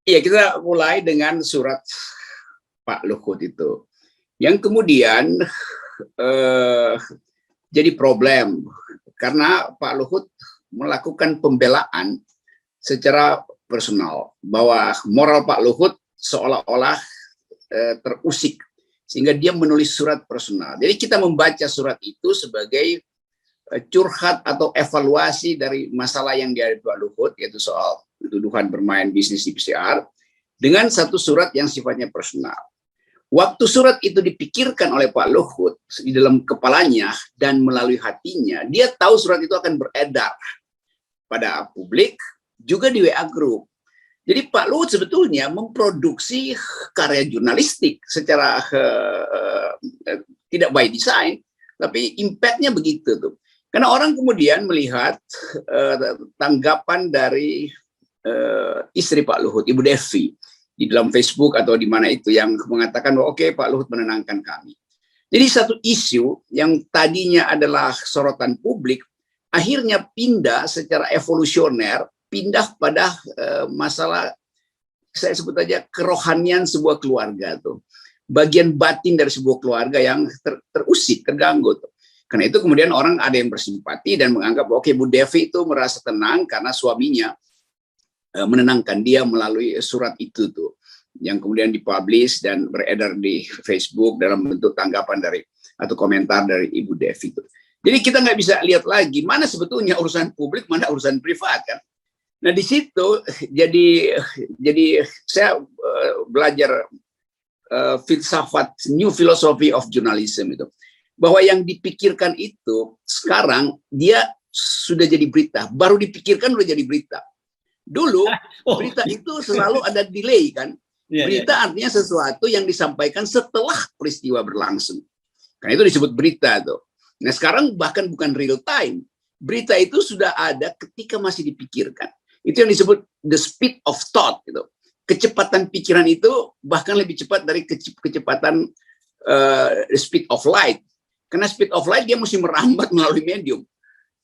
Iya, kita mulai dengan surat Pak Luhut itu, yang kemudian eh, jadi problem karena Pak Luhut melakukan pembelaan secara personal bahwa moral Pak Luhut seolah-olah terusik sehingga dia menulis surat personal. Jadi kita membaca surat itu sebagai curhat atau evaluasi dari masalah yang dihadapi Pak Luhut, yaitu soal tuduhan bermain bisnis di PCR, dengan satu surat yang sifatnya personal. Waktu surat itu dipikirkan oleh Pak Luhut di dalam kepalanya dan melalui hatinya, dia tahu surat itu akan beredar pada publik, juga di WA Group. Jadi Pak Luhut sebetulnya memproduksi karya jurnalistik secara tidak by design, tapi impact-nya begitu tuh. Karena orang kemudian melihat tanggapan dari istri Pak Luhut, Ibu Devi, di dalam Facebook atau di mana itu, yang mengatakan bahwa oke, Pak Luhut menenangkan kami. Jadi satu isu yang tadinya adalah sorotan publik, akhirnya pindah secara evolusioner, pindah pada masalah, saya sebut aja kerohanian sebuah keluarga tuh. Bagian batin dari sebuah keluarga yang terusik, terganggu tuh. Karena itu kemudian orang ada yang bersimpati dan menganggap oke, Bu Devi itu merasa tenang karena suaminya menenangkan dia melalui surat itu tuh, yang kemudian dipublish dan beredar di Facebook dalam bentuk tanggapan dari atau komentar dari Ibu Devi itu. Jadi kita nggak bisa lihat lagi mana sebetulnya urusan publik, mana urusan privat kan. Nah di situ jadi saya belajar filsafat new philosophy of journalism itu, bahwa yang dipikirkan itu sekarang dia sudah jadi berita, baru dipikirkan udah jadi berita. Dulu berita itu selalu ada delay kan. Berita artinya sesuatu yang disampaikan setelah peristiwa berlangsung. Karena itu disebut berita tuh. Nah sekarang bahkan bukan real time. Berita itu sudah ada ketika masih dipikirkan. Itu yang disebut the speed of thought gitu. Kecepatan pikiran itu bahkan lebih cepat dari kecepatan the speed of light. Karena speed of light dia mesti merambat melalui medium.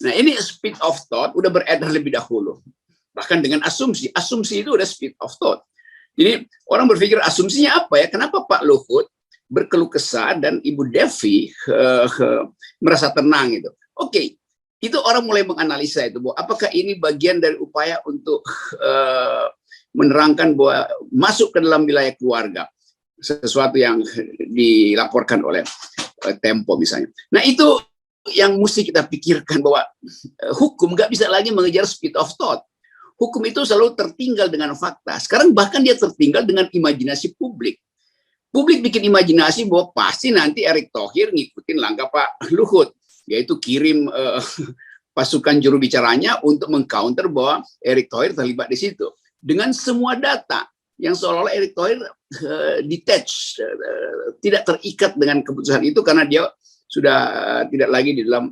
Nah ini speed of thought udah beredar lebih dahulu. Bahkan dengan asumsi itu udah speed of thought. Jadi orang berpikir asumsinya apa ya? Kenapa Pak Luhut berkeluh kesah dan Ibu Devi merasa tenang itu? Oke, itu orang mulai menganalisa itu, bahwa apakah ini bagian dari upaya untuk menerangkan bahwa masuk ke dalam wilayah keluarga, sesuatu yang dilaporkan oleh Tempo misalnya. Nah itu yang mesti kita pikirkan, bahwa hukum nggak bisa lagi mengejar speed of thought. Hukum itu selalu tertinggal dengan fakta. Sekarang bahkan dia tertinggal dengan imajinasi publik. Publik bikin imajinasi bahwa pasti nanti Erick Thohir ngikutin langkah Pak Luhut, yaitu kirim pasukan juru bicaranya untuk mengcounter bahwa Erick Thohir terlibat di situ. Dengan semua data yang seolah-olah Erick Thohir detached, tidak terikat dengan keputusan itu karena dia sudah tidak lagi di dalam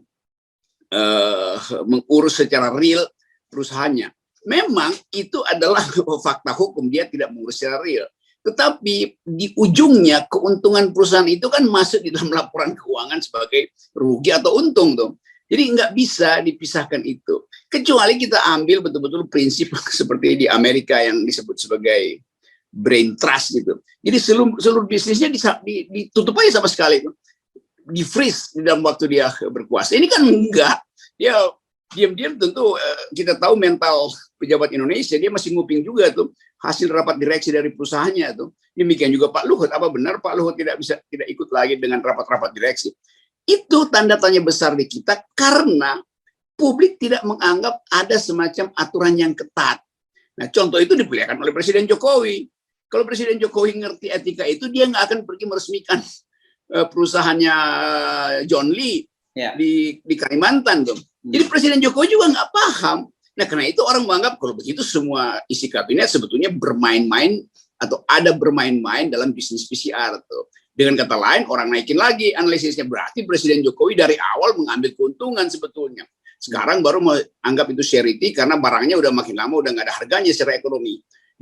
mengurus secara real perusahaannya. Memang itu adalah fakta hukum, dia tidak mengurus secara real. Tetapi di ujungnya keuntungan perusahaan itu kan masuk di dalam laporan keuangan sebagai rugi atau untung tuh. Jadi nggak bisa dipisahkan itu. Kecuali kita ambil betul-betul prinsip seperti di Amerika yang disebut sebagai brain trust gitu. Jadi seluruh bisnisnya ditutup aja sama sekali, di freeze di dalam waktu dia berkuasa. Ini kan enggak. Dia diam-diam tentu kita tahu mental pejabat Indonesia, dia masih nguping juga tuh hasil rapat direksi dari perusahaannya tuh. Demikian juga Pak Luhut, apa benar Pak Luhut tidak ikut lagi dengan rapat-rapat direksi? Itu tanda tanya besar di kita karena publik tidak menganggap ada semacam aturan yang ketat. Nah contoh itu diperlihatkan oleh Presiden Jokowi. Kalau Presiden Jokowi ngerti etika itu, dia nggak akan pergi meresmikan perusahaannya John Lee di Kalimantan tuh. Jadi Presiden Jokowi juga nggak paham. Nah karena itu orang menganggap kalau begitu semua isi kabinet sebetulnya bermain-main atau ada bermain-main dalam bisnis PCR tuh. Dengan kata lain, orang naikin lagi analisisnya, berarti Presiden Jokowi dari awal mengambil keuntungan sebetulnya. Sekarang baru mau anggap itu charity karena barangnya udah makin lama udah nggak ada harganya secara ekonomi.